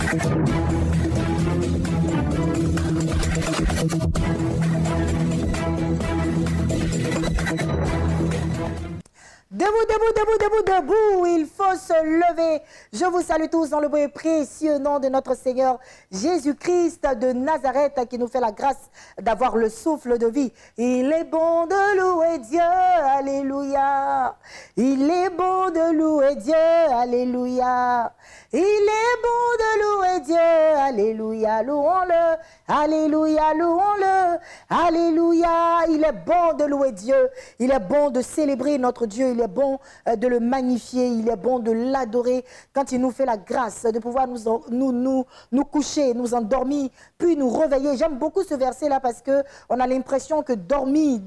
Debout, debout, debout, debout, debout, il faut se lever. Je vous salue tous dans le beau et précieux nom de notre Seigneur Jésus-Christ de Nazareth qui nous fait la grâce d'avoir le souffle de vie. Il est bon de louer Dieu, alléluia. Il est bon de louer Dieu, alléluia. Il est bon de louer Dieu, alléluia, louons-le, alléluia, louons-le, alléluia. Il est bon de louer Dieu, il est bon de célébrer notre Dieu, il est bon de le magnifier, il est bon de l'adorer quand il nous fait la grâce de pouvoir nous coucher, nous endormir, puis nous réveiller. J'aime beaucoup ce verset-là parce qu'on a l'impression que dormir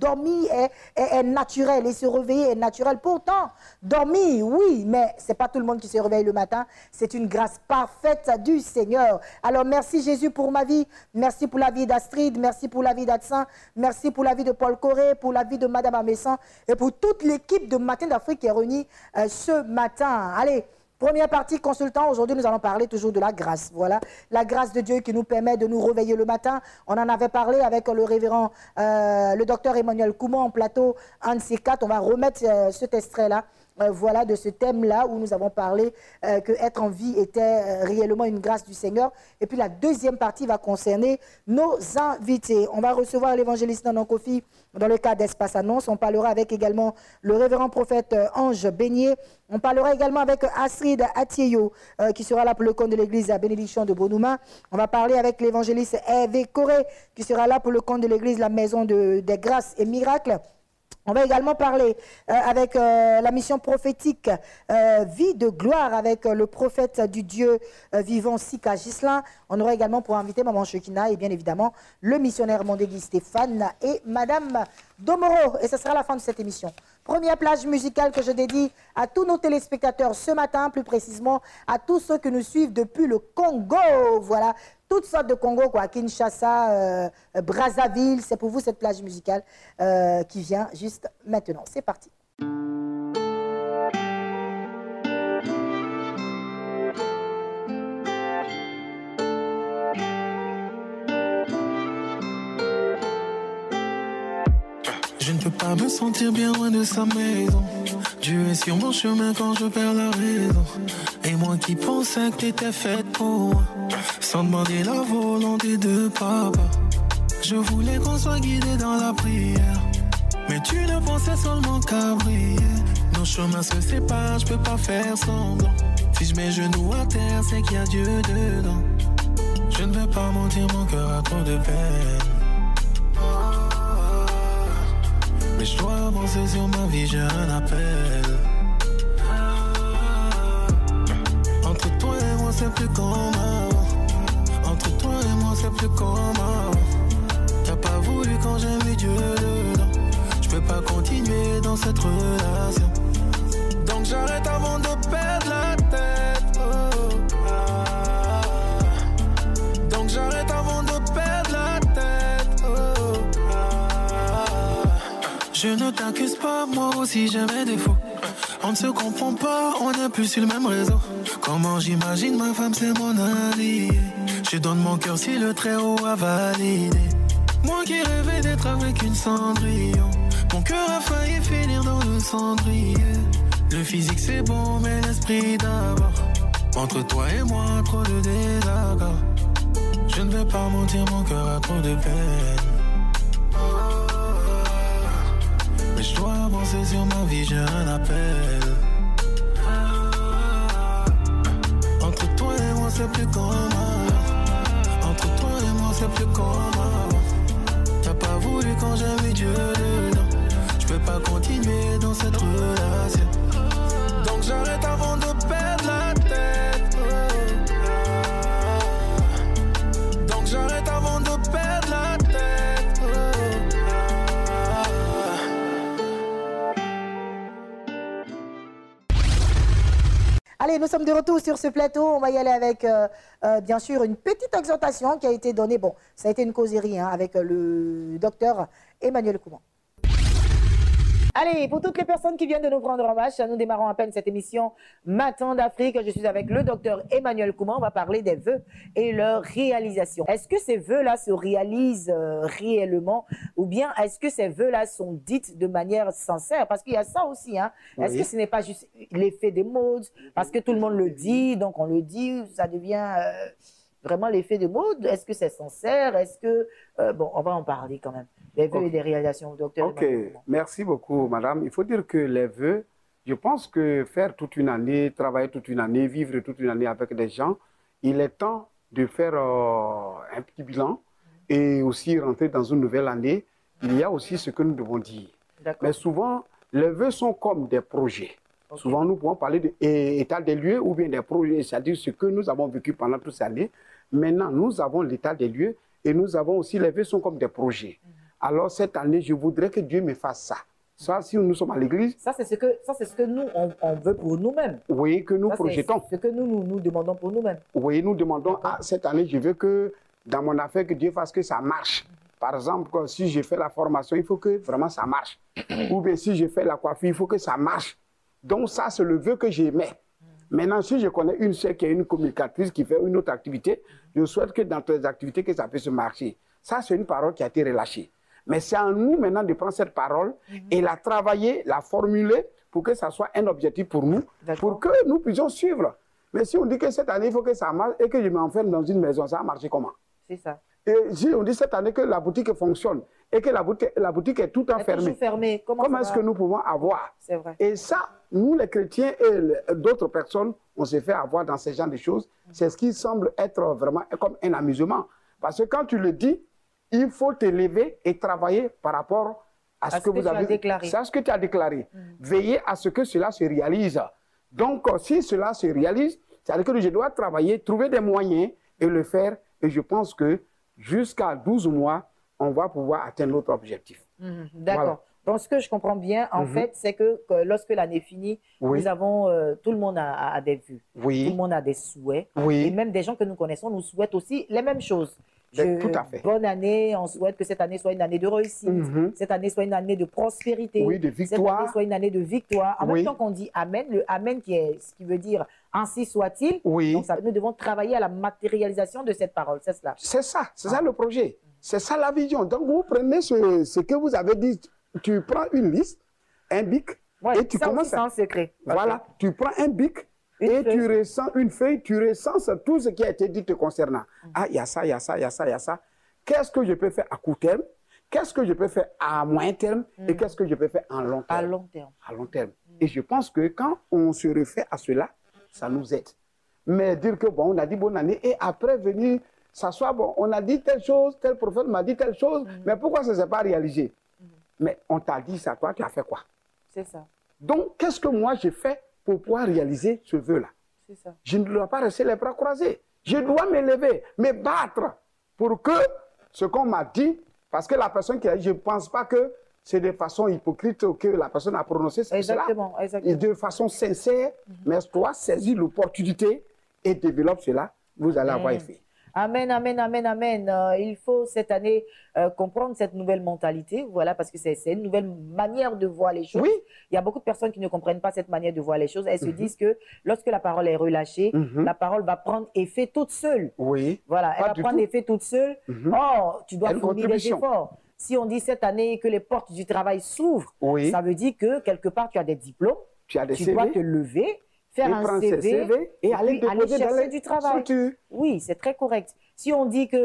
est naturel et se réveiller est naturel. Pourtant, dormir, oui, mais ce n'est pas tout le monde qui se réveille le matin. C'est une grâce parfaite du Seigneur. Alors, merci Jésus pour ma vie. Merci pour la vie d'Astrid. Merci pour la vie d'Adsan. Merci pour la vie de Paul Coré, pour la vie de Madame Amessan et pour toute l'équipe de Matin d'Afrique qui est réunie ce matin. Allez, première partie consultant. Aujourd'hui, nous allons parler toujours de la grâce. Voilà, la grâce de Dieu qui nous permet de nous réveiller le matin. On en avait parlé avec le révérend, le docteur Emmanuel Koumon en plateau, un de ces quatre. On va remettre cet extrait-là. Voilà, de ce thème-là où nous avons parlé que être en vie était réellement une grâce du Seigneur. Et puis la deuxième partie va concerner nos invités. On va recevoir l'évangéliste Nanon Kofi dans le cadre d'Espace Annonce. On parlera avec également le révérend prophète Ange Beignet. On parlera également avec Astrid Atieyo qui sera là pour le compte de l'église à Bénédiction de Bonouma. On va parler avec l'évangéliste Hervé Coré qui sera là pour le compte de l'église La Maison des Grâces et Miracles. On va également parler avec la mission prophétique Vie de gloire avec le prophète du Dieu vivant Sika Gislin. On aura également pour inviter Maman Chekina et bien évidemment le missionnaire Mondegui Stéphane et Madame Domoro. Et ce sera la fin de cette émission. Première plage musicale que je dédie à tous nos téléspectateurs ce matin, plus précisément à tous ceux qui nous suivent depuis le Congo. Voilà. Toutes sortes de Congo, quoi, Kinshasa, Brazzaville, c'est pour vous cette plage musicale qui vient juste maintenant. C'est parti. Je ne peux pas me sentir bien loin de sa maison. Dieu est sur mon chemin quand je perds la raison. Et moi qui pensais que t'étais faite pour moi, sans demander la volonté de papa. Je voulais qu'on soit guidé dans la prière, mais tu ne pensais seulement qu'à briller. Nos chemins se séparent, je peux pas faire semblant. Si je mets genoux à terre, c'est qu'il y a Dieu dedans. Je ne vais pas mentir, mon cœur a trop de peine. Mais je dois avancer sur ma vie, j'ai un appel. Entre toi et moi, c'est plus comme avant. Entre toi et moi, c'est plus comme avant. T'as pas voulu quand j'ai mis Dieu dedans. Je peux pas continuer dans cette relation. Donc j'arrête avant de perdre la tête. Oh, ah. Donc j'arrête avant de perdre la tête. Oh, ah. Je ne t'accuse pas, moi aussi j'ai mes défauts. On ne se comprend pas, on n'est plus sur le même réseau. Comment j'imagine ma femme, c'est mon allié. Je donne mon cœur si le Très-Haut a validé. Moi qui rêvais d'être avec une Cendrillon, mon cœur a failli finir dans le cendrier. Le physique c'est bon, mais l'esprit d'abord. Entre toi et moi, trop de désaccords. Je ne vais pas mentir, mon cœur a trop de peine. Mais je dois avancer sur ma vie, j'ai un appel. Entre toi et moi, c'est plus comme avant. Entre toi et moi, c'est plus comme avant. T'as pas voulu quand j'ai mis Dieu dedans. Je peux pas continuer dans cette relation. Donc j'arrête avant de perdre la tête. Oh, ah. Donc j'arrête avant de perdre la tête. Oh, ah. Allez, nous sommes de retour sur ce plateau. On va y aller avec, bien sûr, une petite exhortation qui a été donnée. Bon, ça a été une causerie hein, avec le docteur Emmanuel Koumon. Allez, pour toutes les personnes qui viennent de nous prendre en marche, nous démarrons à peine cette émission Matin d'Afrique. Je suis avec le docteur Emmanuel Kouma. On va parler des vœux et leur réalisation. Est-ce que ces vœux-là se réalisent réellement ou bien est-ce que ces vœux-là sont dites de manière sincère? Parce qu'il y a ça aussi. Hein. Oui. Est-ce que ce n'est pas juste l'effet des modes? Parce que tout le monde le dit, donc on le dit, ça devient vraiment l'effet de mode. Est-ce que c'est sincère? Est-ce que... bon, on va en parler quand même. Les vœux et des réalisations, docteur. Ok, merci beaucoup, madame. Il faut dire que les vœux, je pense que faire toute une année, travailler toute une année, vivre toute une année avec des gens, il est temps de faire un petit bilan et aussi rentrer dans une nouvelle année. Il y a aussi ce que nous devons dire. Mais souvent, les vœux sont comme des projets. Okay. Souvent, nous pouvons parler d'état des lieux ou bien des projets, c'est-à-dire ce que nous avons vécu pendant toutes ces années. Maintenant, nous avons l'état des lieux et nous avons aussi, les vœux sont comme des projets. Alors, cette année, je voudrais que Dieu me fasse ça. Ça, si nous sommes à l'église... Ça, c'est ce que nous, on veut pour nous-mêmes. Oui, que nous projetons. C'est ce que nous demandons pour nous-mêmes. Oui, nous demandons, cette année, je veux que dans mon affaire, que Dieu fasse que ça marche. Par exemple, si je fais la formation, il faut que vraiment ça marche. Ou bien si je fais la coiffure, il faut que ça marche. Donc, ça, c'est le vœu que j'aimais. Maintenant, si je connais une seule qui est une communicatrice, qui fait une autre activité, je souhaite que dans tes activités, que ça puisse marcher. Ça, c'est une parole qui a été relâchée. Mais c'est à nous maintenant de prendre cette parole et la travailler, la formuler pour que ça soit un objectif pour nous, pour que nous puissions suivre. Mais si on dit que cette année, il faut que ça marche et que je m'enferme dans une maison, ça va marcher comment? C'est ça. Et si on dit cette année que la boutique fonctionne et que la boutique est tout enfermée, comment est-ce que nous pouvons avoir? C'est vrai. Et ça, nous les chrétiens et d'autres personnes, on s'est fait avoir dans ce genre de choses. C'est ce qui semble être vraiment comme un amusement. Parce que quand tu le dis, il faut te lever et travailler par rapport à ce que vous avez déclaré. C'est ce que tu as déclaré. Veiller à ce que cela se réalise. Donc, si cela se réalise, c'est-à-dire que je dois travailler, trouver des moyens et le faire. Et je pense que jusqu'à 12 mois, on va pouvoir atteindre notre objectif. D'accord. Voilà. Donc, ce que je comprends bien, en fait, c'est que lorsque l'année finit, nous avons, tout le monde a des vues. Oui. Tout le monde a des souhaits. Oui. Et même des gens que nous connaissons nous souhaitent aussi les mêmes choses. Tout à fait. Bonne année, on souhaite que cette année soit une année de réussite, cette année soit une année de prospérité, de victoire. Cette année soit une année de victoire. En même temps qu'on dit Amen, le Amen qui est ce qui veut dire ainsi soit-il. Oui. Donc nous devons travailler à la matérialisation de cette parole, c'est cela. C'est ça, c'est ça le projet. C'est ça la vision. Donc vous prenez ce que vous avez dit, tu prends une liste, un bic, et tu commences à... C'est un secret. Voilà, tu prends un bic, tu ressens une feuille, tu recenses tout ce qui a été dit te concernant. Ah, il y a ça, il y a ça, il y a ça, il y a ça. Qu'est-ce que je peux faire à court terme? Qu'est-ce que je peux faire à moyen terme? Et qu'est-ce que je peux faire en long terme? À long terme. À long terme. Et je pense que quand on se refait à cela, ça nous aide. Mais dire que bon, on a dit bonne année et après venir s'asseoir, bon, on a dit telle chose, tel prophète m'a dit telle chose, mais pourquoi ça ne s'est pas réalisé? Mais on t'a dit ça, toi, tu as fait quoi? C'est ça. Donc, qu'est-ce que moi j'ai fait pour pouvoir réaliser ce vœu-là? C'est ça. Je ne dois pas rester les bras croisés. Je dois me lever, me battre pour que ce qu'on m'a dit, parce que la personne qui a dit, je ne pense pas que c'est de façon hypocrite que la personne a prononcé cela. Exactement. Et de façon sincère, mais toi, saisis l'opportunité et développe cela, vous allez avoir effet. Amen, amen, amen, amen. Il faut cette année comprendre cette nouvelle mentalité, voilà, parce que c'est une nouvelle manière de voir les choses. Oui. Il y a beaucoup de personnes qui ne comprennent pas cette manière de voir les choses. Elles se disent que lorsque la parole est relâchée, la parole va prendre effet toute seule. Oui. Voilà, elle va prendre effet toute seule. Oh, tu dois fournir des efforts. Si on dit cette année que les portes du travail s'ouvrent, ça veut dire que quelque part tu as des diplômes, tu dois te lever, faire un CV et aller chercher du travail. Oui, c'est très correct. Si on dit que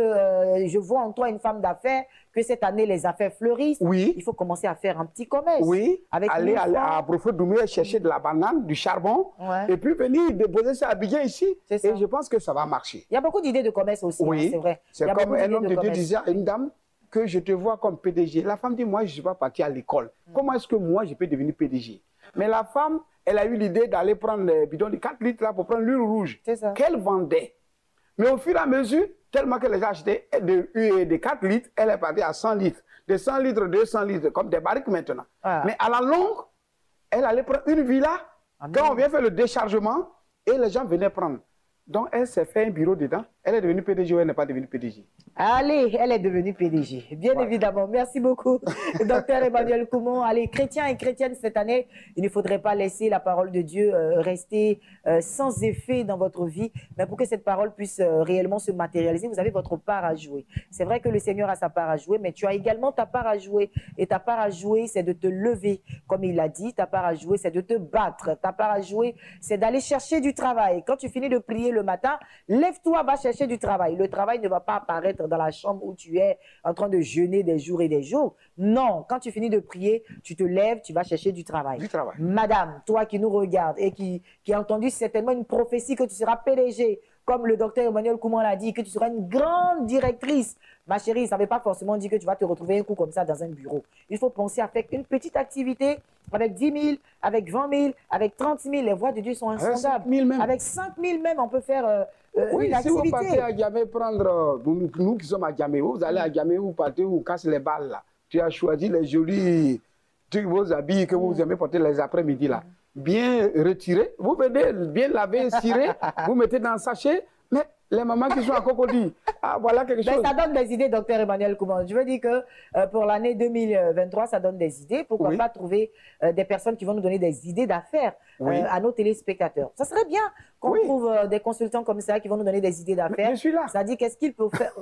je vois en toi une femme d'affaires, que cette année les affaires fleurissent, il faut commencer à faire un petit commerce. Oui, avec aller à Bruford-Doumbouya chercher de la banane, du charbon, et puis venir déposer ça à Abidjan ici. Et je pense que ça va marcher. Il y a beaucoup d'idées de commerce aussi, oui, c'est vrai. C'est comme un homme de Dieu disait à une dame que je te vois comme PDG. La femme dit, moi, je ne suis pas partie à l'école. Comment est-ce que moi, je peux devenir PDG? Mais la femme, elle a eu l'idée d'aller prendre les bidons de 4 litres là, pour prendre l'huile rouge qu'elle vendait. Mais au fur et à mesure, tellement que les gens achetaient de 4 litres, elle est partie à 100 litres. De 100 litres, 200 litres, comme des barriques maintenant. Mais à la longue, elle allait prendre une villa. Quand on vient faire le déchargement, et les gens venaient prendre. Donc, elle s'est fait un bureau dedans. Elle est devenue PDG ou elle n'est pas devenue PDG? Allez, elle est devenue PDG, bien évidemment. Merci beaucoup, docteur Emmanuel Koumon. Allez, chrétiens et chrétiennes, cette année, il ne faudrait pas laisser la parole de Dieu rester sans effet dans votre vie. Mais pour que cette parole puisse réellement se matérialiser, vous avez votre part à jouer. C'est vrai que le Seigneur a sa part à jouer, mais tu as également ta part à jouer. Et ta part à jouer, c'est de te lever, comme il l'a dit. Ta part à jouer, c'est de te battre. Ta part à jouer, c'est d'aller chercher du travail. Quand tu finis de prier le matin, lève-toi, va chercher du travail. Le travail ne va pas apparaître dans la chambre où tu es en train de jeûner des jours et des jours. Non, quand tu finis de prier, tu te lèves, tu vas chercher du travail. Du travail. Madame, toi qui nous regardes et qui a entendu certainement une prophétie que tu seras PDG, comme le docteur Emmanuel Koumon l'a dit, que tu seras une grande directrice. Ma chérie, ça ne veut pas forcément dire que tu vas te retrouver un coup comme ça dans un bureau. Il faut penser à faire une petite activité avec 10 000, avec 20 000, avec 30 000. Les voies de Dieu sont insondables. Avec 5 000 même, on peut faire oui, une si activité. vous partez à Djamé prendre, nous qui sommes à Djamé, vous allez à Djamé, vous partez, vous cassez les balles là. Tu as choisi les jolis vos habits que vous aimez porter les après-midi là. Bien retirés, vous venez bien laver, cirer, vous mettez dans un sachet, mais les mamans qui sont à Cocody, ah voilà quelque chose. Ça donne des idées, docteur Emmanuel Koumon. Je veux dire que pour l'année 2023, ça donne des idées. Pourquoi pas trouver des personnes qui vont nous donner des idées d'affaires à nos téléspectateurs. Ça serait bien qu'on trouve des consultants comme ça qui vont nous donner des idées d'affaires. Je suis là. Ça dit qu'est-ce qu'il peut faire.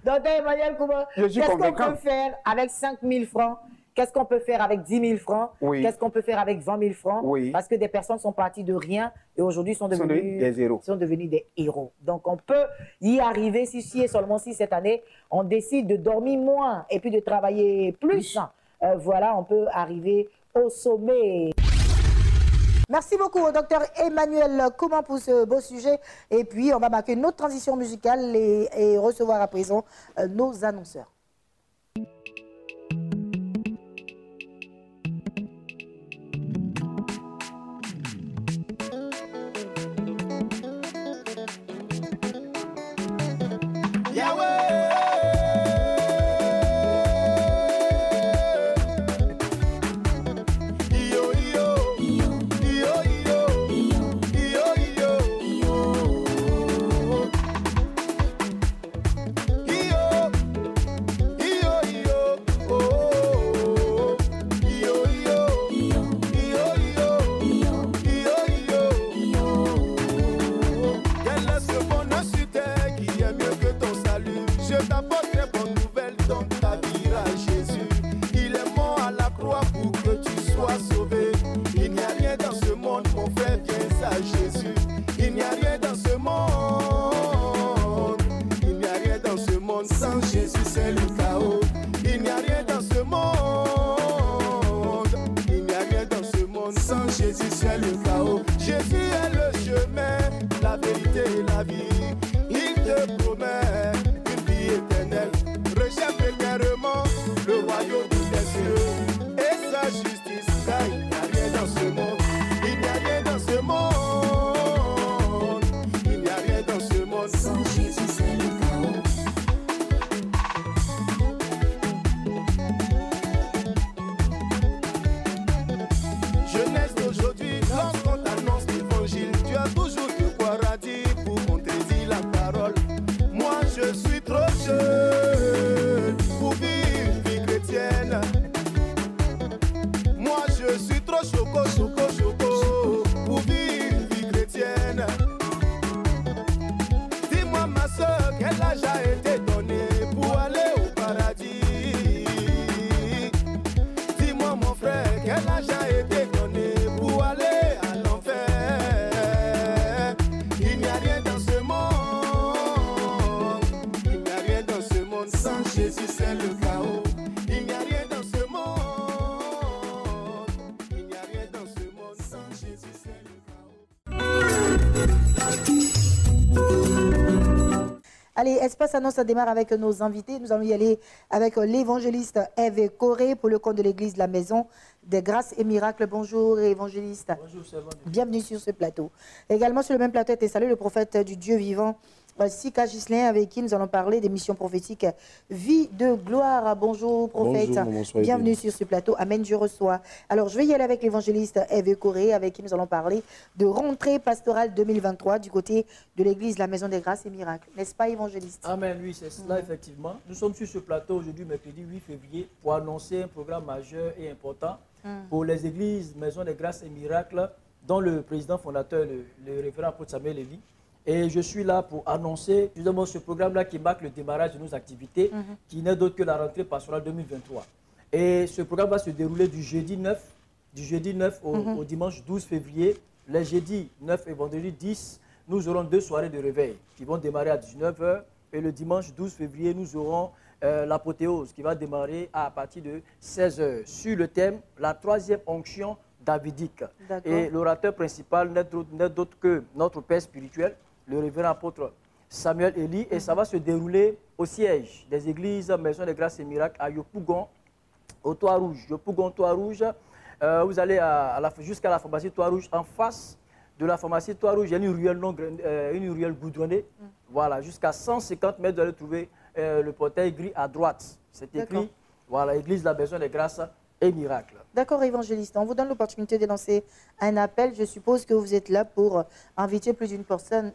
Docteur Emmanuel Koumon, qu'est-ce qu'on peut faire avec 5 000 francs? Qu'est-ce qu'on peut faire avec 10 000 francs? Qu'est-ce qu'on peut faire avec 20 000 francs? Parce que des personnes sont parties de rien et aujourd'hui sont devenus des héros. Donc on peut y arriver si et seulement si cette année on décide de dormir moins et puis de travailler plus. Voilà, on peut arriver au sommet. Merci beaucoup au docteur Emmanuel Koumon pour ce beau sujet. Et puis on va marquer une autre transition musicale et recevoir à présent nos annonceurs. Allez, Espace Annonce, ça démarre avec nos invités. Nous allons y aller avec l'évangéliste Eve Coré pour le compte de l'église de la Maison des Grâces et Miracles. Bonjour, évangéliste. Bonjour, c'est bon. Bienvenue sur ce plateau. Également sur le même plateau est installé le prophète du Dieu vivant, Sika Gislain, avec qui nous allons parler des missions prophétiques Vie de gloire. Bonjour, prophète. Bonjour, bienvenue sur ce plateau. Amen, je reçois. Alors, je vais y aller avec l'évangéliste Eve Corée, avec qui nous allons parler de rentrée pastorale 2023 du côté de l'église La Maison des Grâces et Miracles. N'est-ce pas, évangéliste? Amen, oui, c'est cela, effectivement. Nous sommes sur ce plateau aujourd'hui, mercredi 8 février, pour annoncer un programme majeur et important pour les églises Maison des Grâces et Miracles, dont le président fondateur, le révérend apôtre Samuel Lévy. Et je suis là pour annoncer justement ce programme-là qui marque le démarrage de nos activités, qui n'est d'autre que la rentrée pastorale 2023. Et ce programme va se dérouler du jeudi 9, au dimanche 12 février. Les jeudis 9 et vendredi 10, nous aurons 2 soirées de réveil qui vont démarrer à 19 h. Et le dimanche 12 février, nous aurons l'apothéose qui va démarrer à partir de 16 h sur le thème « La troisième onction davidique ». Et l'orateur principal n'est d'autre que notre père spirituel, le révérend apôtre Samuel Eli, et ça va se dérouler au siège des églises Maison des Grâces et Miracles à Yopougon, au Toit Rouge. Yopougon, Toit Rouge, vous allez jusqu'à la pharmacie Toit Rouge. En face de la pharmacie Toit Rouge, il y a une ruelle goudronnée. Voilà, jusqu'à 150 mètres, vous allez trouver le portail gris à droite. C'est écrit, voilà, église la Maison des Grâces et Miracles. D'accord, évangéliste. On vous donne l'opportunité de lancer un appel. Je suppose que vous êtes là pour inviter plus d'une personne,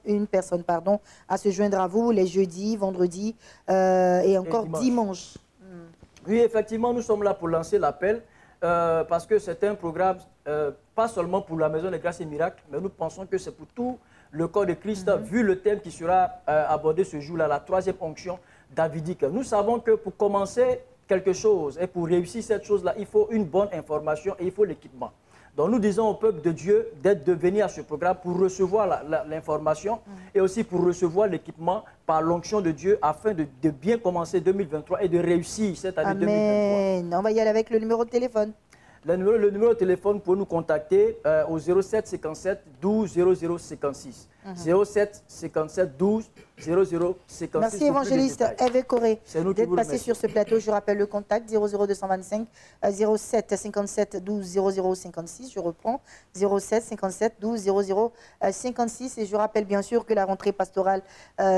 à se joindre à vous les jeudis, vendredis et encore dimanche. Oui, effectivement, nous sommes là pour lancer l'appel parce que c'est un programme pas seulement pour la Maison des Grâces et Miracles, mais nous pensons que c'est pour tout le corps de Christ, vu le thème qui sera abordé ce jour-là, la troisième onction davidique. Nous savons que pour commencer quelque chose et pour réussir cette chose-là, il faut une bonne information et il faut l'équipement. Donc nous disons au peuple de Dieu de venir à ce programme pour recevoir l'information et aussi pour recevoir l'équipement par l'onction de Dieu afin de bien commencer 2023 et de réussir cette année 2023. On va y aller avec le numéro de téléphone. Le numéro de téléphone pour nous contacter au 07 57 12 00 56. 07 57 12 00 56. Merci évangéliste Eve Corée d'être passé sur ce plateau. Je rappelle le contact 00225 07 57 12 00 56. Je reprends 07 57 12 00 56 et je rappelle bien sûr que la rentrée pastorale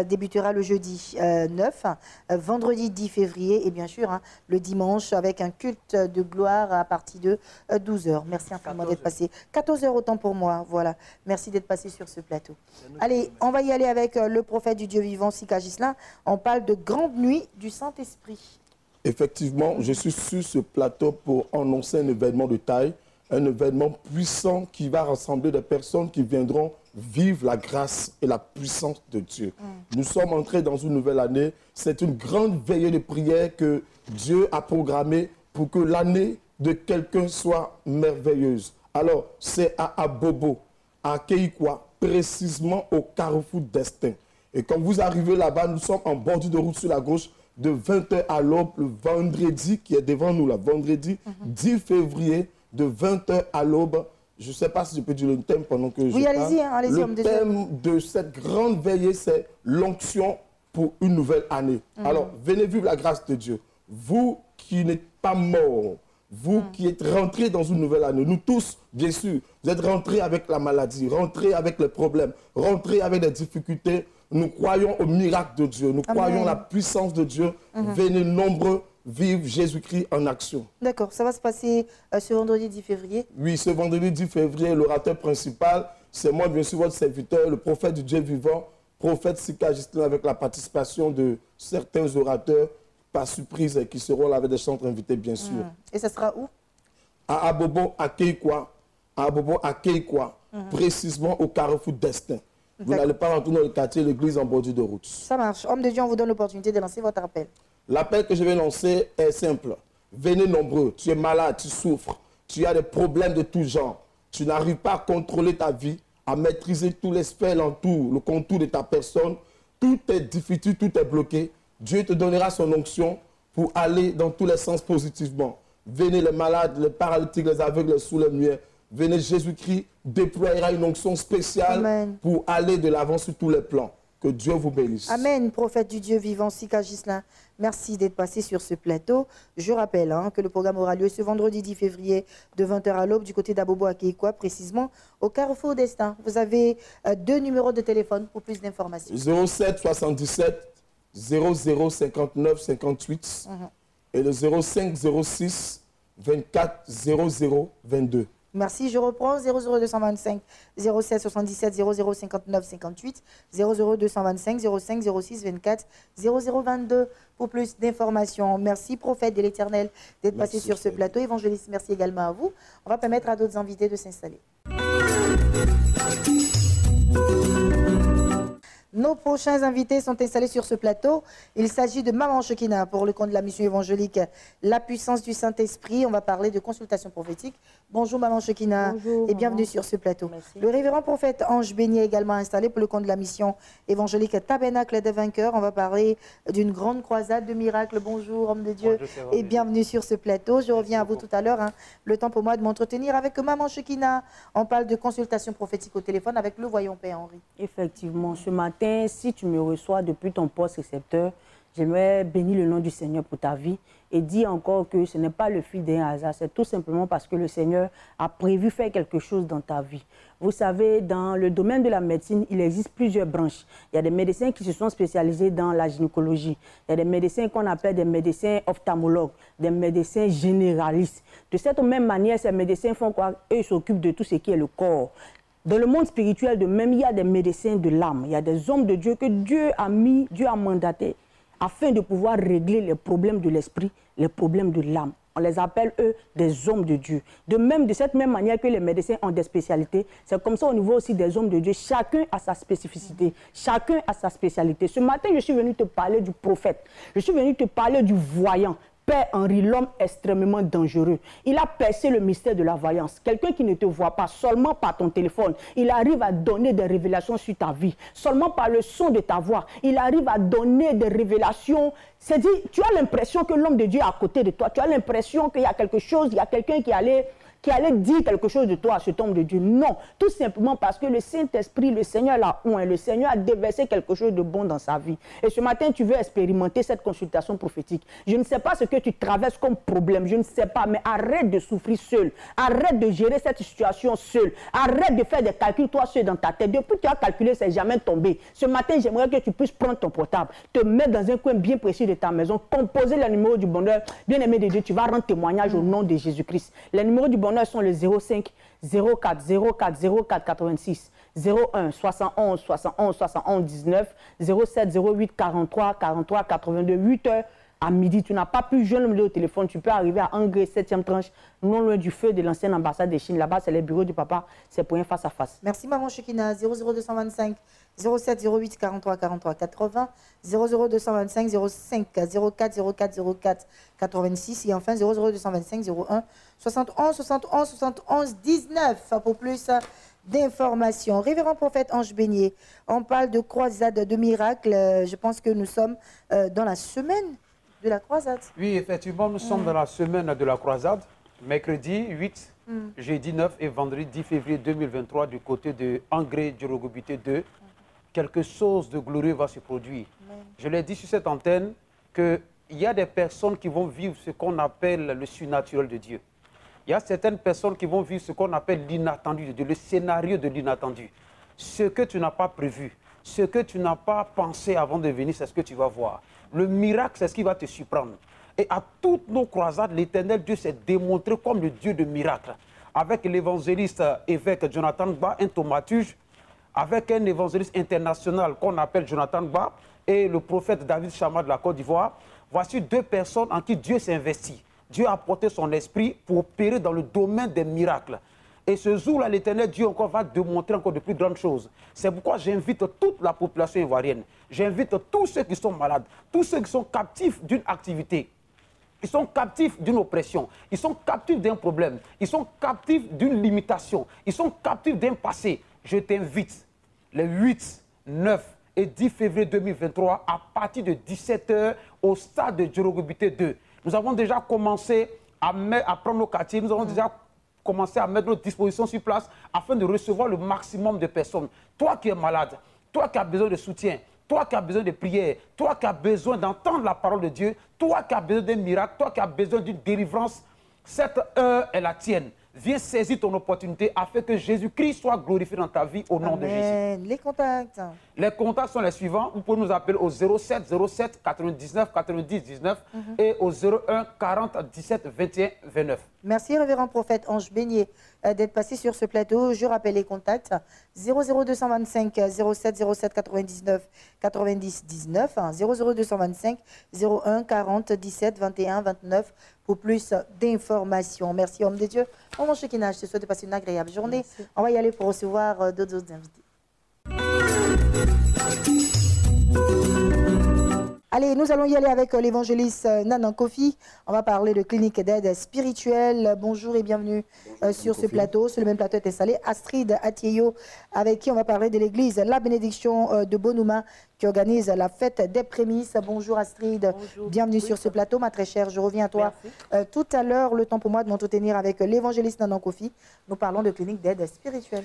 débutera le jeudi 9, vendredi 10 février et bien sûr le dimanche avec un culte de gloire à partir de 12 h. Merci infiniment d'être passé. 14 h autant pour moi. Voilà. Merci d'être passé sur ce plateau. Allez, on va y aller avec le prophète du Dieu vivant, Sika Gislain. On parle de grande nuit du Saint-Esprit. Effectivement, je suis sur ce plateau pour annoncer un événement de taille, un événement puissant qui va rassembler des personnes qui viendront vivre la grâce et la puissance de Dieu. Nous sommes entrés dans une nouvelle année. C'est une grande veillée de prière que Dieu a programmée pour que l'année de quelqu'un soit merveilleuse. Alors, c'est à Abobo, à Keikwa, précisément au carrefour d'Estin. Et quand vous arrivez là-bas, nous sommes en bordure de route sur la gauche de 20 h à l'aube, le vendredi qui est devant nous, là, vendredi 10 février de 20 h à l'aube. Je ne sais pas si je peux dire le thème pendant que je parle. Oui, allez-y, allez-y. Le thème de cette grande veillée, c'est l'onction pour une nouvelle année. Alors, venez vivre la grâce de Dieu. Vous qui n'êtes pas morts, vous qui êtes rentrés dans une nouvelle année, nous tous, bien sûr, vous êtes rentrés avec la maladie, rentrés avec les problèmes, rentrés avec des difficultés. Nous croyons au miracle de Dieu, nous croyons à la puissance de Dieu. Venez nombreux vivre Jésus-Christ en action. D'accord, ça va se passer ce vendredi 10 février. Oui, ce vendredi 10 février, l'orateur principal, c'est moi, bien sûr, votre serviteur, le prophète du Dieu vivant, prophète Sika Gislain, avec la participation de certains orateurs par surprise qui seront là avec des chantres invités, bien sûr. Et ça sera où? À Abobo, à Keikwa. À Abobo, à Keikwa, précisément au carrefour d'Estin. Vous n'allez pas rentrer dans le quartier, l'église en bordure de route. Ça marche. Homme de Dieu, on vous donne l'opportunité de lancer votre appel. L'appel que je vais lancer est simple. Venez nombreux. Tu es malade, tu souffres. Tu as des problèmes de tout genre. Tu n'arrives pas à contrôler ta vie, à maîtriser tous les spells en tout, le contour de ta personne. Tout est difficile, tout est bloqué. Dieu te donnera son onction pour aller dans tous les sens positivement. Venez les malades, les paralytiques, les aveugles, les sourds, les muets. Venez, Jésus-Christ déploiera une onction spéciale pour aller de l'avant sur tous les plans. Que Dieu vous bénisse. Amen, prophète du Dieu vivant, Sika Gislain. Merci d'être passé sur ce plateau. Je rappelle que le programme aura lieu ce vendredi 10 février de 20h à l'aube du côté d'Abobo à Kékwa, précisément au Carrefour Destin. Vous avez 2 numéros de téléphone pour plus d'informations. 07 77 00 59 58 et le 05 06 24 00 22. Merci, je reprends 00225 07 77 00 59 58 00225 05 06 24 0022 pour plus d'informations. Merci, prophète de l'Éternel, d'être passé sur ce plateau. Évangéliste, merci également à vous. On va permettre à d'autres invités de s'installer. Nos prochains invités sont installés sur ce plateau. Il s'agit de Maman Chekina pour le compte de la mission évangélique La puissance du Saint-Esprit. On va parler de consultation prophétique. Bonjour Maman Chekina et bienvenue sur ce plateau. Merci. Le révérend prophète Ange Béni est également installé pour le compte de la mission évangélique Tabernacle des vainqueurs. On va parler d'une grande croisade de miracles. Bonjour homme de Dieu et bienvenue sur ce plateau. Je reviens à vous tout à l'heure. Le temps pour moi de m'entretenir avec Maman Chekina. On parle de consultation prophétique au téléphone avec le voyant Père Henri. Effectivement, ce matin, si tu me reçois depuis ton poste récepteur, j'aimerais bénir le nom du Seigneur pour ta vie et dire encore que ce n'est pas le fil d'un hasard, c'est tout simplement parce que le Seigneur a prévu faire quelque chose dans ta vie. Vous savez, dans le domaine de la médecine, il existe plusieurs branches. Il y a des médecins qui se sont spécialisés dans la gynécologie. Il y a des médecins qu'on appelle des médecins ophtalmologues, des médecins généralistes. De cette même manière, ces médecins font quoi? Eux s'occupent de tout ce qui est le corps. Dans le monde spirituel, de même, il y a des médecins de l'âme. Il y a des hommes de Dieu que Dieu a mandatés afin de pouvoir régler les problèmes de l'esprit, les problèmes de l'âme. On les appelle, eux, des hommes de Dieu. De cette même manière que les médecins ont des spécialités, c'est comme ça au niveau aussi des hommes de Dieu. Chacun a sa spécificité, chacun a sa spécialité. Ce matin, je suis venu te parler du prophète. Je suis venu te parler du voyant. Père Henri, l'homme extrêmement dangereux. Il a percé le mystère de la voyance. Quelqu'un qui ne te voit pas seulement par ton téléphone, il arrive à donner des révélations sur ta vie. Seulement par le son de ta voix, il arrive à donner des révélations. C'est-à-dire, tu as l'impression que l'homme de Dieu est à côté de toi. Tu as l'impression qu'il y a quelque chose, il y a quelqu'un qui allait dire quelque chose de toi à cet homme de Dieu. Non, tout simplement parce que le Saint-Esprit, le Seigneur l'a oint, le Seigneur a déversé quelque chose de bon dans sa vie. Et ce matin, tu veux expérimenter cette consultation prophétique. Je ne sais pas ce que tu traverses comme problème, je ne sais pas, mais arrête de souffrir seul. Arrête de gérer cette situation seul. Arrête de faire des calculs toi seul dans ta tête. Depuis que tu as calculé, c'est jamais tombé. Ce matin, j'aimerais que tu puisses prendre ton portable, te mettre dans un coin bien précis de ta maison, composer le numéro du bonheur. Bien-aimé de Dieu, tu vas rendre témoignage au nom de Jésus-Christ. Les numéros du bonheur sont les 05 04 04 04 86 01 71 71 71 19 07 08 43 43 82 8h à midi. Tu n'as pas pu joindre le téléphone, tu peux arriver à Angers 7e tranche, non loin du feu de l'ancienne ambassade de Chine. Là-bas, c'est les bureaux du papa, c'est pour un face à face. Merci Maman Chekina. 00225 07 08 43 43 80 00225 05 04 04 04 86 et enfin 00225 01 71 71 71 19 pour plus d'informations. Révérend prophète Ange Béni, on parle de croisade de miracles. Je pense que nous sommes dans la semaine de la croisade. Oui, effectivement, nous sommes dans la semaine de la croisade. Mercredi 8, jeudi 9 et vendredi 10 février 2023 du côté de Angers Djorogobité 2. Quelque chose de glorieux va se produire. Je l'ai dit sur cette antenne qu'il y a des personnes qui vont vivre ce qu'on appelle le surnaturel de Dieu. Il y a certaines personnes qui vont vivre ce qu'on appelle l'inattendu de Dieu, le scénario de l'inattendu. Ce que tu n'as pas prévu, ce que tu n'as pas pensé avant de venir, c'est ce que tu vas voir. Le miracle, c'est ce qui va te surprendre. Et à toutes nos croisades, l'Éternel Dieu s'est démontré comme le Dieu de miracles. Avec l'évangéliste évêque Jonathan Gba, un thaumaturge, avec un évangéliste international qu'on appelle Jonathan Gba et le prophète David Chama de la Côte d'Ivoire. Voici deux personnes en qui Dieu s'est investi. Dieu a apporté son esprit pour opérer dans le domaine des miracles. Et ce jour-là, l'Éternel Dieu encore va démontrer encore de plus grandes choses. C'est pourquoi j'invite toute la population ivoirienne. J'invite tous ceux qui sont malades, tous ceux qui sont captifs d'une activité. Ils sont captifs d'une oppression, ils sont captifs d'un problème, ils sont captifs d'une limitation, ils sont captifs d'un passé. Je t'invite les 8, 9 et 10 février 2023 à partir de 17h au stade de Djorogobité 2. Nous avons déjà commencé à prendre nos quartiers, nous avons déjà commencé à mettre nos dispositions sur place afin de recevoir le maximum de personnes. Toi qui es malade, toi qui as besoin de soutien, toi qui as besoin de prière, toi qui as besoin d'entendre la parole de Dieu, toi qui as besoin d'un miracle, toi qui as besoin d'une délivrance, cette heure est la tienne. Viens saisir ton opportunité afin que Jésus-Christ soit glorifié dans ta vie au nom de Jésus. Les contacts. Les contacts sont les suivants. Vous pouvez nous appeler au 07 07 99 90 19 et au 01 40 17 21 29. Merci, révérend prophète Ange Beignet, d'être passé sur ce plateau. Je rappelle les contacts 00225 07 07 99 90 19, 00225 01 40 17 21 29 pour plus d'informations. Merci, homme de Dieu. Mon Shekinah, je te souhaite de passer une agréable journée. Merci. On va y aller pour recevoir d'autres invités. Allez, nous allons y aller avec l'évangéliste Nanan Kofi. On va parler de clinique d'aide spirituelle. Bonjour et bienvenue sur ce plateau. Sur le même plateau est installé Astrid Atieyo, avec qui on va parler de l'église La Bénédiction de Bonouma, qui organise la fête des prémices. Bonjour Astrid, bonjour. Bienvenue sur ce plateau, ma très chère. Je reviens à toi tout à l'heure. Le temps pour moi de m'entretenir avec l'évangéliste Nanan Kofi. Nous parlons de clinique d'aide spirituelle.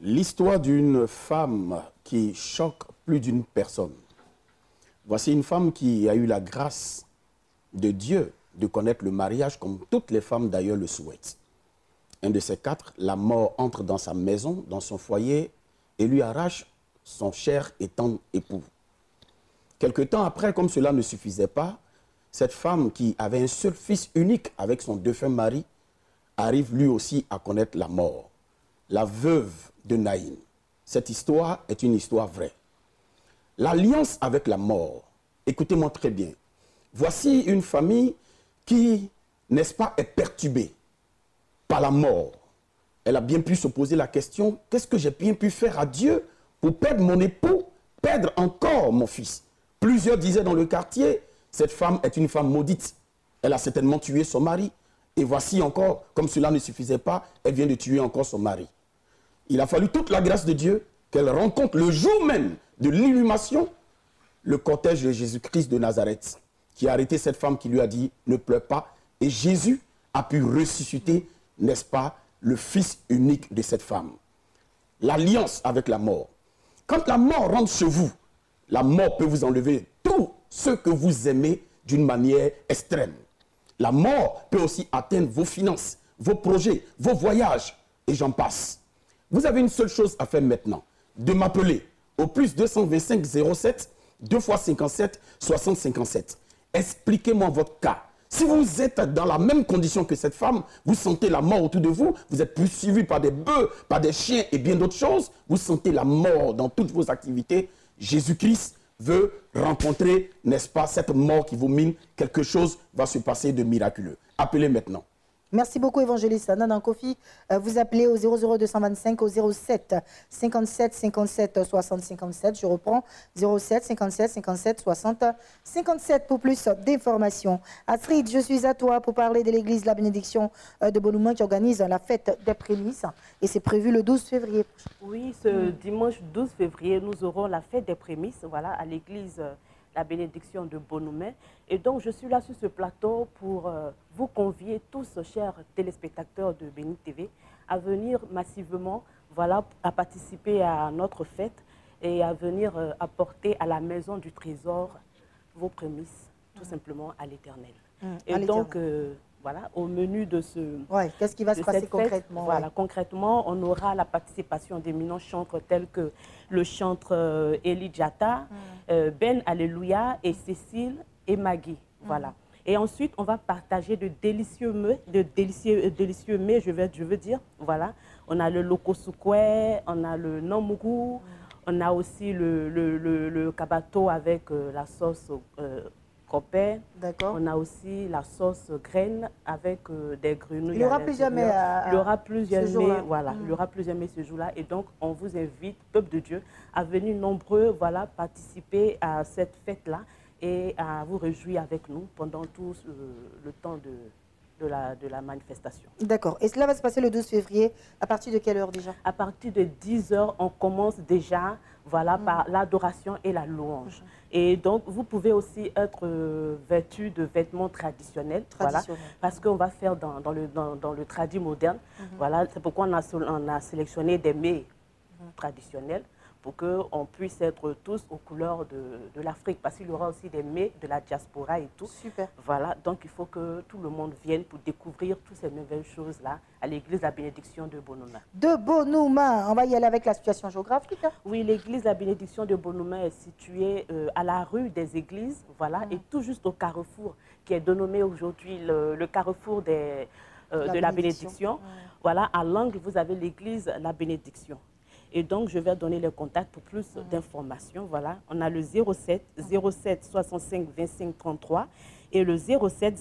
L'histoire d'une femme qui choque plus d'une personne. Voici une femme qui a eu la grâce de Dieu de connaître le mariage comme toutes les femmes d'ailleurs le souhaitent. Un de ces quatre, la mort entre dans sa maison, dans son foyer et lui arrache son cher et tendre époux. Quelque temps après, comme cela ne suffisait pas, cette femme qui avait un seul fils unique avec son défunt mari arrive lui aussi à connaître la mort. La veuve de Naïm. Cette histoire est une histoire vraie. L'alliance avec la mort, écoutez-moi très bien. Voici une famille qui, n'est-ce pas, est perturbée par la mort. Elle a bien pu se poser la question, qu'est-ce que j'ai bien pu faire à Dieu pour perdre mon époux, perdre encore mon fils? Plusieurs disaient dans le quartier, cette femme est une femme maudite. Elle a certainement tué son mari. Et voici encore, comme cela ne suffisait pas, elle vient de tuer encore son mari. Il a fallu toute la grâce de Dieu qu'elle rencontre le jour même de l'inhumation, le cortège de Jésus-Christ de Nazareth, qui a arrêté cette femme qui lui a dit « ne pleure pas ». Et Jésus a pu ressusciter, n'est-ce pas, le fils unique de cette femme. L'alliance avec la mort. Quand la mort rentre chez vous, la mort peut vous enlever tout ce que vous aimez d'une manière extrême. La mort peut aussi atteindre vos finances, vos projets, vos voyages, et j'en passe. Vous avez une seule chose à faire maintenant, de m'appeler au plus 225 07 2 x 57 60 57. Expliquez-moi votre cas. Si vous êtes dans la même condition que cette femme, vous sentez la mort autour de vous, vous êtes poursuivi par des bœufs, par des chiens et bien d'autres choses, vous sentez la mort dans toutes vos activités, Jésus-Christ veut rencontrer, n'est-ce pas, cette mort qui vous mine, quelque chose va se passer de miraculeux. Appelez maintenant. Merci beaucoup, évangéliste Nanan Kofi. Vous appelez au 00225 au 07 57 57 60 57. Je reprends 07 57 57 60 57 pour plus d'informations. Astrid, je suis à toi pour parler de l'église La Bénédiction de Bonouma qui organise la fête des prémices. Et c'est prévu le 12 février. Oui, ce dimanche 12 février, nous aurons la fête des prémices voilà, à l'église La Bénédiction de Bonouma. Et donc, je suis là sur ce plateau pour vous convier tous, chers téléspectateurs de Béni TV, à venir massivement, voilà, à participer à notre fête et à venir apporter à la maison du trésor vos prémices, tout simplement à l'Éternel. Et donc, voilà, au menu de ce... Ouais, qu'est-ce qui va se passer concrètement? Voilà, concrètement, on aura la participation d'éminents chantres tels que le chantre Eli Jata, Ben Alléluia et Cécile et Maggie. Voilà. Et ensuite, on va partager de délicieux mets, je veux dire. Voilà. On a le lokosukwe, on a le nomugu, on a aussi le kabato avec la sauce copé. D'accord. On a aussi la sauce graine avec des grenouilles. Il y aura plusieurs mets. Il y aura plusieurs mets, voilà. Il y aura plusieurs mets ce jour-là. Et donc, on vous invite, peuple de Dieu, à venir nombreux, voilà, participer à cette fête-là et à vous réjouir avec nous pendant tout le temps de la manifestation. D'accord. Et cela va se passer le 12 février. À partir de quelle heure déjà? À partir de 10 h, on commence déjà, voilà, par l'adoration et la louange. Et donc, vous pouvez aussi être vêtu de vêtements traditionnels, voilà, parce qu'on va faire dans le tradit moderne. Voilà, c'est pourquoi on a sélectionné des mets traditionnels pour qu'on puisse être tous aux couleurs de l'Afrique, parce qu'il y aura aussi des mets de la diaspora et tout. Super. Voilà, donc il faut que tout le monde vienne pour découvrir toutes ces nouvelles choses-là à l'église La Bénédiction de Bonouma. De Bonouma, on va y aller avec la situation géographique. Oui, l'église La Bénédiction de Bonouma est située à la rue des Églises, voilà, et tout juste au carrefour, qui est dénommé aujourd'hui le carrefour de la Bénédiction. Voilà, à l'angle, vous avez l'église La Bénédiction. Et donc, je vais donner les contacts pour plus d'informations. Voilà, on a le 07 65 25 33 et le 07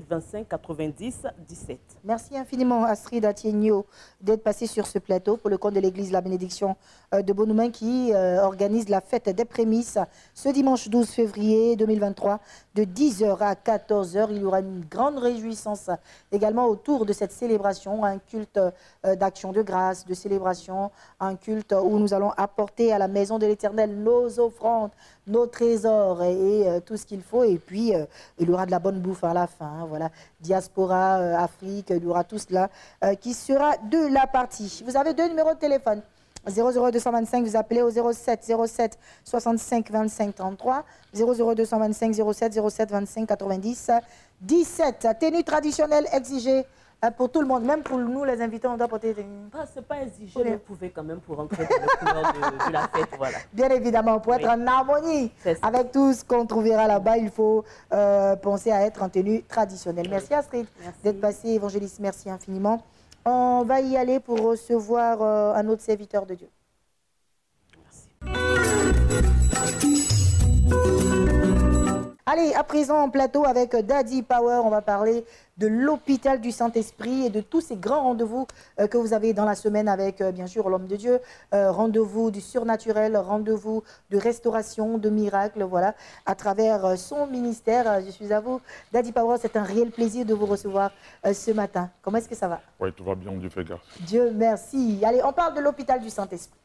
25 90 17. Merci infiniment Astrid Atienio d'être passée sur ce plateau pour le compte de l'église La Bénédiction de Bonouma qui organise la fête des prémices ce dimanche 12 février 2023 de 10h à 14h. Il y aura une grande réjouissance également autour de cette célébration, un culte d'action de grâce, de célébration, un culte où nous allons apporter à la maison de l'Éternel nos offrandes, nos trésors et tout ce qu'il faut. Et puis, il y aura de la bonne bouffe à la fin. Hein, voilà, diaspora, Afrique, il y aura tout cela qui sera de la partie. Vous avez 2 numéros de téléphone. 00225, vous appelez au 07 65 25 33, 00225 07 25 90 17. Tenue traditionnelle exigée pour tout le monde, même pour nous les invités, on doit porter des... C'est pas exigé, mais vous pouvez quand même pour rentrer dans le couleur de la fête, voilà. Bien évidemment, pour être en harmonie avec tout ce qu'on trouvera là-bas, il faut penser à être en tenue traditionnelle. Merci Astrid d'être passée, évangéliste, merci infiniment. On va y aller pour recevoir un autre serviteur de Dieu. Merci. Allez, à présent en plateau avec Daddy Power, on va parler de l'hôpital du Saint-Esprit et de tous ces grands rendez-vous que vous avez dans la semaine avec, bien sûr, l'homme de Dieu. Rendez-vous du surnaturel, rendez-vous de restauration, de miracles, voilà, à travers son ministère. Je suis à vous. Daddy Power, c'est un réel plaisir de vous recevoir ce matin. Comment est-ce que ça va? Oui, tout va bien, Dieu fait grâce. Dieu merci. Allez, on parle de l'hôpital du Saint-Esprit.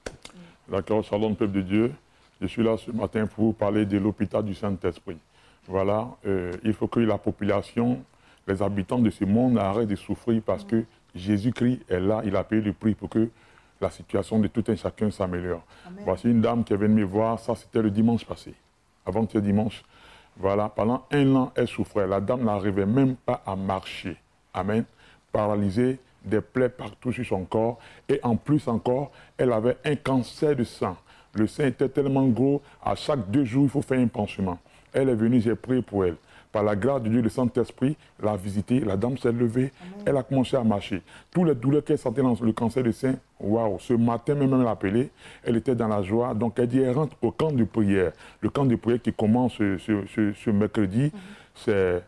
D'accord, shalom, peuple de Dieu. Je suis là ce matin pour vous parler de l'hôpital du Saint-Esprit. Voilà, il faut que la population, les habitants de ce monde arrêtent de souffrir parce que Jésus-Christ est là, il a payé le prix pour que la situation de tout un chacun s'améliore. Voici une dame qui est venue me voir, ça c'était le dimanche passé, avant ce dimanche. Voilà, pendant 1 an, elle souffrait. La dame n'arrivait même pas à marcher. Amen. Paralysée, des plaies partout sur son corps. Et en plus encore, elle avait un cancer de sang. Le sein était tellement gros, à chaque 2 jours, il faut faire un pansement. Elle est venue, j'ai prié pour elle. Par la grâce de Dieu, le Saint-Esprit l'a visitée, la dame s'est levée, elle a commencé à marcher. Toutes les douleurs qu'elle sentait dans le cancer de sein, waouh, ce matin même elle l'a appelée, elle était dans la joie. Donc elle dit, elle rentre au camp de prière. Le camp de prière qui commence ce mercredi, c'est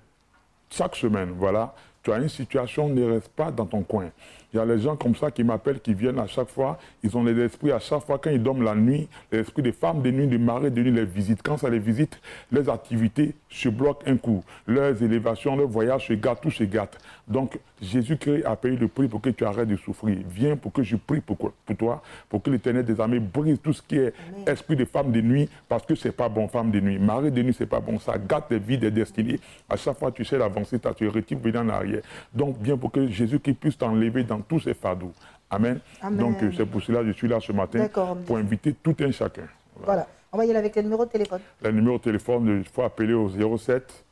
chaque semaine, voilà. Tu as une situation, ne reste pas dans ton coin. Il y a les gens comme ça qui m'appellent, qui viennent à chaque fois. Ils ont les esprits à chaque fois quand ils dorment la nuit. Les esprits des femmes de nuit, des maris de nuit les visitent. Quand ça les visite, les activités se bloquent un coup. Leurs élévations, leurs voyages se gâtent, tout se gâte. Donc Jésus-Christ a payé le prix pour que tu arrêtes de souffrir. Viens pour que je prie pour toi, pour que l'Éternel des armées brise tout ce qui est esprit des femmes de nuit, parce que c'est pas bon, femme de nuit. Mari de nuit, c'est pas bon. Ça gâte les vies, des destinées. À chaque fois, tu sais l'avancer, tu retires, venir en arrière. Donc viens pour que Jésus-Christ puisse t'enlever dans tous ces fardeaux. Amen. Amen. Donc c'est pour cela que je suis là ce matin pour inviter tout un chacun. Voilà. On va y aller avec le numéro de téléphone. Le numéro de téléphone, il faut appeler au 07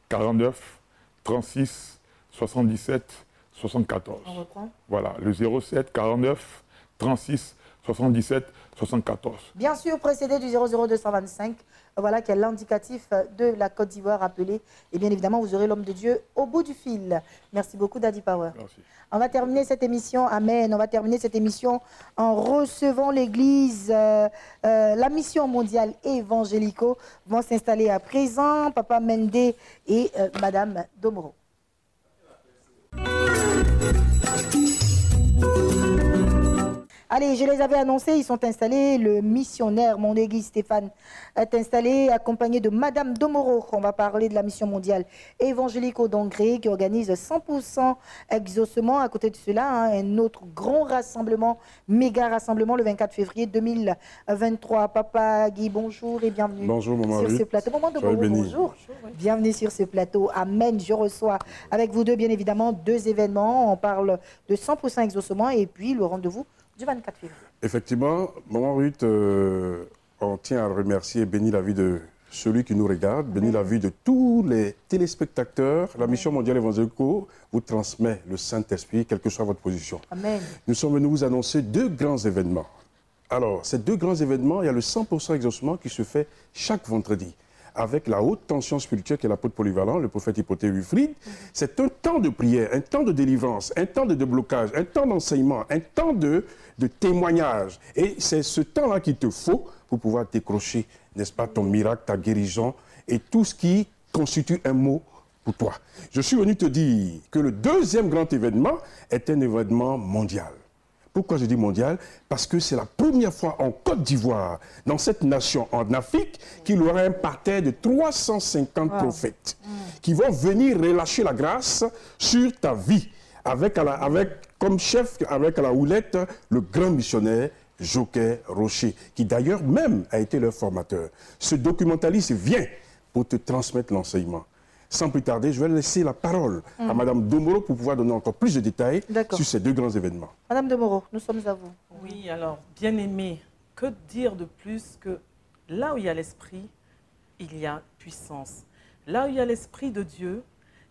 49 36 77 74. On reprend. Voilà, le 07 49 36 77 74. Bien sûr, précédé du 00225, voilà, qui est l'indicatif de la Côte d'Ivoire appelé. Et bien évidemment, vous aurez l'homme de Dieu au bout du fil. Merci beaucoup, Daddy Power. Merci. On va terminer cette émission, amen, on va terminer cette émission en recevant l'église, la mission mondiale évangélico vont s'installer à présent, Papa Mende et Madame Domoro. Allez, je les avais annoncés, ils sont installés. Le missionnaire, mon église Stéphane, est installé, accompagné de Madame Domoro. On va parler de la mission mondiale évangélico d'Angré qui organise 100% exaucement. À côté de cela, un autre grand rassemblement, méga rassemblement, le 24 février 2023. Papa Guy, bonjour et bienvenue. Bonjour, maman sur ce plateau. Maman Domoro, bonjour. Bienvenue sur ce plateau. Amen. Je reçois avec vous deux, bien évidemment, 2 événements. On parle de 100% exaucement et puis le rendez-vous du 24 février. Effectivement, Maman Ruth, on tient à remercier et bénir la vie de celui qui nous regarde, bénir la vie de tous les téléspectateurs. La Mission mondiale évangélique vous transmet le Saint-Esprit, quelle que soit votre position. Amen. Nous sommes venus vous annoncer 2 grands événements. Alors, ces 2 grands événements, il y a le 100% exaucement qui se fait chaque vendredi, avec la haute tension spirituelle qui est l'apôtre polyvalent, le prophète Hypothée Wilfrid. C'est un temps de prière, un temps de délivrance, un temps de déblocage, un temps d'enseignement, un temps de témoignage. Et c'est ce temps-là qu'il te faut pour pouvoir décrocher, n'est-ce pas, ton miracle, ta guérison et tout ce qui constitue un mot pour toi. Je suis venu te dire que le 2e grand événement est un événement mondial. Pourquoi je dis mondial? Parce que c'est la première fois en Côte d'Ivoire, dans cette nation en Afrique, qu'il y aura un parterre de 350 prophètes qui vont venir relâcher la grâce sur ta vie, avec comme chef, avec à la houlette, le grand missionnaire Joker Rocher, qui d'ailleurs même a été leur formateur. Ce documentaliste vient pour te transmettre l'enseignement. Sans plus tarder, je vais laisser la parole à Mme Domoro pour pouvoir donner encore plus de détails sur ces 2 grands événements. Madame Domoro, nous sommes à vous. Oui, alors, bien-aimé, que dire de plus que là où il y a l'esprit, il y a puissance. Là où il y a l'esprit de Dieu,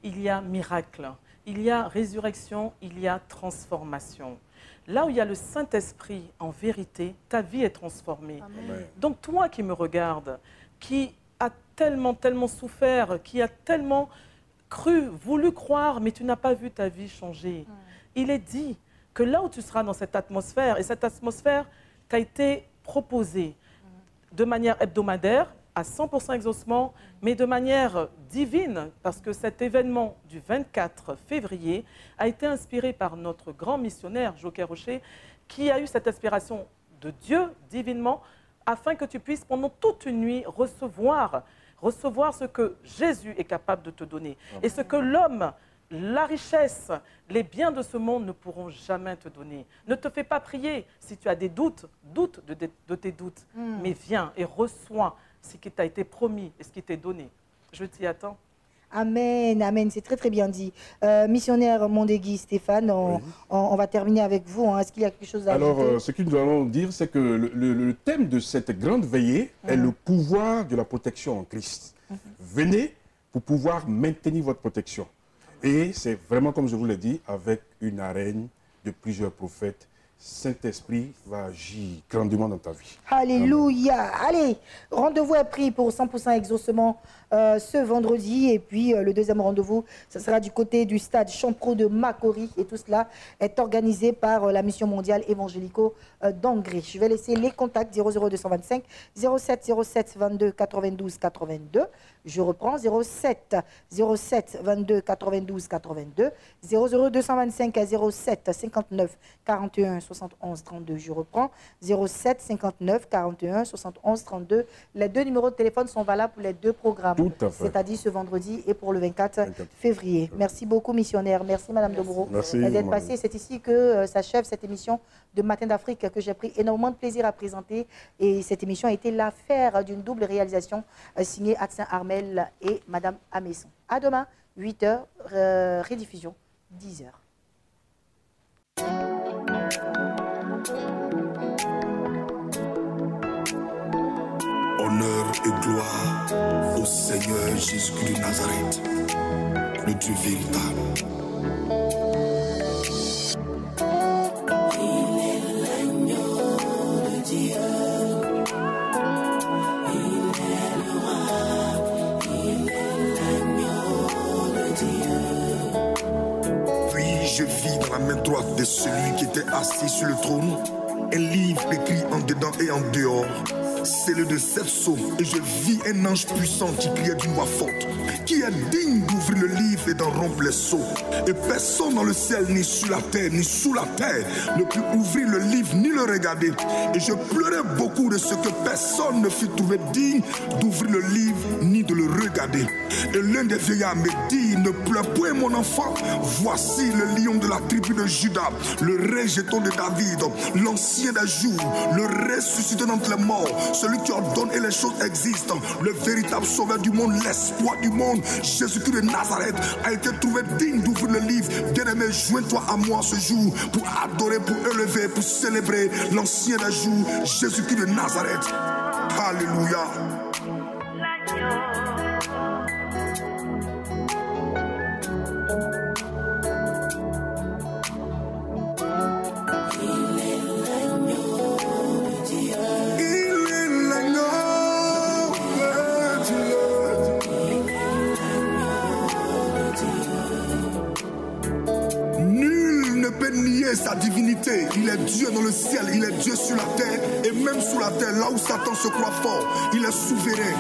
il y a miracle. Il y a résurrection, il y a transformation. Là où il y a le Saint-Esprit, en vérité, ta vie est transformée. Amen. Donc toi qui me regardes, qui a tellement souffert, qui a tellement cru, voulu croire, mais tu n'as pas vu ta vie changer. Il est dit que là où tu seras dans cette atmosphère, et cette atmosphère t'a été proposée de manière hebdomadaire, à 100% exaucement, mais de manière divine, parce que cet événement du 24 février a été inspiré par notre grand missionnaire, Joker Rocher, qui a eu cette inspiration de Dieu, divinement, afin que tu puisses, pendant toute une nuit, recevoir ce que Jésus est capable de te donner. Et ce que l'homme, la richesse, les biens de ce monde ne pourront jamais te donner. Ne te fais pas prier. Si tu as des doutes, doute de tes doutes. Mais viens et reçois ce qui t'a été promis et ce qui t'est donné. Je t'y attends. Amen, amen, c'est très très bien dit. Missionnaire Mondegui, Stéphane, on va terminer avec vous. Hein. Est-ce qu'il y a quelque chose à ajouter? Alors, ce que nous allons dire, c'est que le thème de cette grande veillée est le pouvoir de la protection en Christ. Venez pour pouvoir maintenir votre protection. Et c'est vraiment, comme je vous l'ai dit, avec une arène de plusieurs prophètes. Saint-Esprit va agir grandement dans ta vie. Alléluia. Allez, rendez-vous est pris pour 100% exaucement ce vendredi. Et puis, le 2e rendez-vous, ce sera du côté du stade Champro de Makori. Et tout cela est organisé par la Mission mondiale évangélico d'Angré. Je vais laisser les contacts 00225 07 07 22 92 82. Je reprends 07 07 22 92 82 00225 à 07 59 41 71 32. Je reprends 07 59 41 71 32. Les 2 numéros de téléphone sont valables pour les 2 programmes, c'est-à-dire ce vendredi et pour le 24 février. Merci beaucoup, missionnaire. Merci, Madame Domoro, d'être passée. C'est ici que s'achève cette émission de Matin d'Afrique que j'ai pris énormément de plaisir à présenter. Et cette émission a été l'affaire d'une double réalisation signée Adsin Armel et Madame Amesson. À demain, 8h, rediffusion, 10h. Honneur et gloire au Seigneur Jésus-Christ de Nazareth, le Dieu véritable. Il est l'agneau de Dieu, il est le roi, il est l'agneau de Dieu. Oui, je vis dans la main droite de celui qui était assis sur le trône, un livre écrit en dedans et en dehors. C'est le de 7 sceaux, et je vis un ange puissant qui criait d'une voix forte, qui est digne d'ouvrir le livre et d'en rompre les sceaux. Et personne dans le ciel, ni sur la terre, ni sous la terre, ne put ouvrir le livre, ni le regarder. Et je pleurais beaucoup de ce que personne ne fut trouvé digne d'ouvrir le livre, ni de le regarder. Et l'un des vieillards me dit, dit, ne pleure point mon enfant. Voici le lion de la tribu de Juda, le rejeton de David, l'ancien des jours, le ressuscité d'entre les morts, celui qui ordonne et les choses existent, le véritable sauveur du monde, l'espoir du monde. Jésus-Christ de Nazareth a été trouvé digne d'ouvrir le livre. Bien-aimé, joins-toi à moi ce jour pour adorer, pour élever, pour célébrer l'ancien des jours, Jésus-Christ de Nazareth. Alléluia. Nier sa divinité, il est Dieu dans le ciel, il est Dieu sur la terre et même sous la terre, là où Satan se croit fort, il est souverain.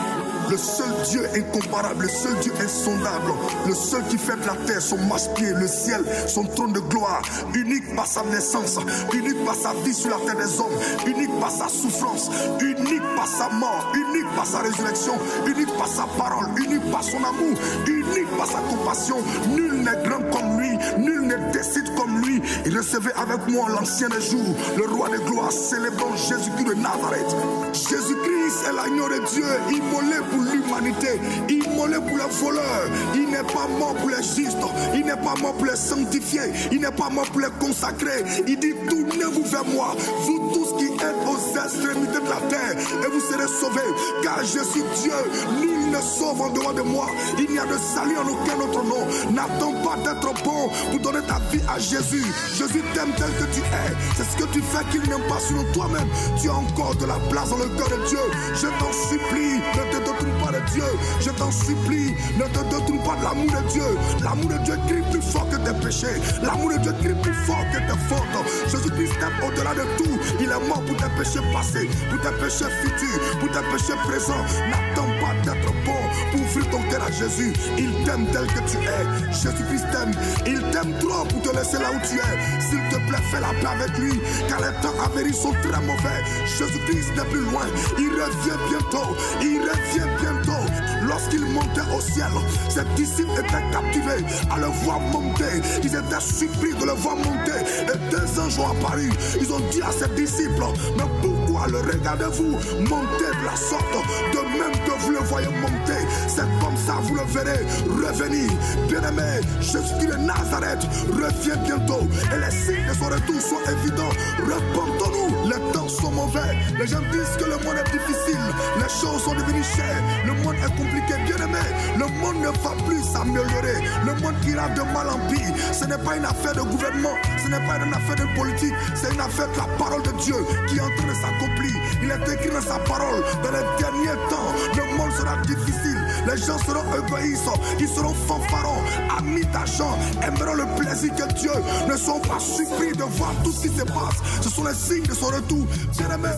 Le seul Dieu incomparable, le seul Dieu insondable, le seul qui fait de la terre son marchepied, le ciel, son trône de gloire, unique par sa naissance, unique par sa vie sur la terre des hommes, unique par sa souffrance, unique par sa mort, unique par sa résurrection, unique par sa parole, unique par son amour, unique par sa compassion. Nul n'est grand comme lui, nul ne décide comme lui. Et recevez avec moi l'ancien des jours, le roi des gloires, célébrons Jésus-Christ de Nazareth. Jésus-Christ est l'agneau de Dieu, immolé pour l'humanité, immolé pour les voleurs. Il n'est pas mort pour les justes, il n'est pas mort pour les sanctifier, il n'est pas mort pour les consacrer. Il dit, tournez-vous vers moi, vous tous qui êtes aux extrémités de la terre, et vous serez sauvés, car je suis Dieu, nul ne sauve en dehors de moi. Il n'y a de salut en aucun autre nom. N'attends pas d'être bon pour donner ta vie à Jésus. Jésus t'aime tel que tu es. C'est ce que tu fais qu'il n'aime pas selon toi-même. Tu as encore de la place dans le cœur de Dieu. Je t'en supplie, ne te détourne pas de Dieu. Je t'en supplie, ne te détourne pas de l'amour de Dieu. L'amour de Dieu crie plus fort que tes péchés. L'amour de Dieu crie plus fort que tes fautes. Jésus-Christ t'aime au-delà de tout. Il est mort pour tes péchés passés, pour tes péchés futurs, pour tes péchés présents. N'attends pas d'être bon pour ouvrir ton cœur à Jésus. Il t'aime tel que tu es. Jésus-Christ t'aime. Il t'aime trop pour te laisser là où tu es. S'il te plaît, fais la paix avec lui, car les temps à venir sont très mauvais. Jésus-Christ n'est plus loin. Il revient bientôt. Il revient bientôt. Lorsqu'il montait au ciel, ses disciples étaient captivés à le voir monter. Ils étaient surpris de le voir monter. Et 2 anges ont apparu. Ils ont dit à ses disciples, mais pourquoi le regardez-vous monter de la sorte, de même que vous le voyez monter? C'est comme ça vous le verrez revenir. Bien-aimé, Jésus de Nazareth revient bientôt. Et les signes de son retour sont évidents. Repentons-nous, les temps sont mauvais. Les gens disent que le monde est difficile. Les choses sont devenues chères. Le monde est compliqué. Bien-aimé, le monde ne va plus s'améliorer. Le monde ira de mal en pire. Ce n'est pas une affaire de gouvernement. Ce n'est pas une affaire de politique. C'est une affaire de la parole de Dieu qui est en train de s'accomplir. Il est écrit dans sa parole. Dans les derniers temps, le monde sera difficile. Les gens seront égoïstes. Ils seront fanfarons, amis d'argent, aimeront le plaisir que Dieu. Ne sont pas surpris de voir tout ce qui se passe. Ce sont les signes de son retour. Bien-aimé.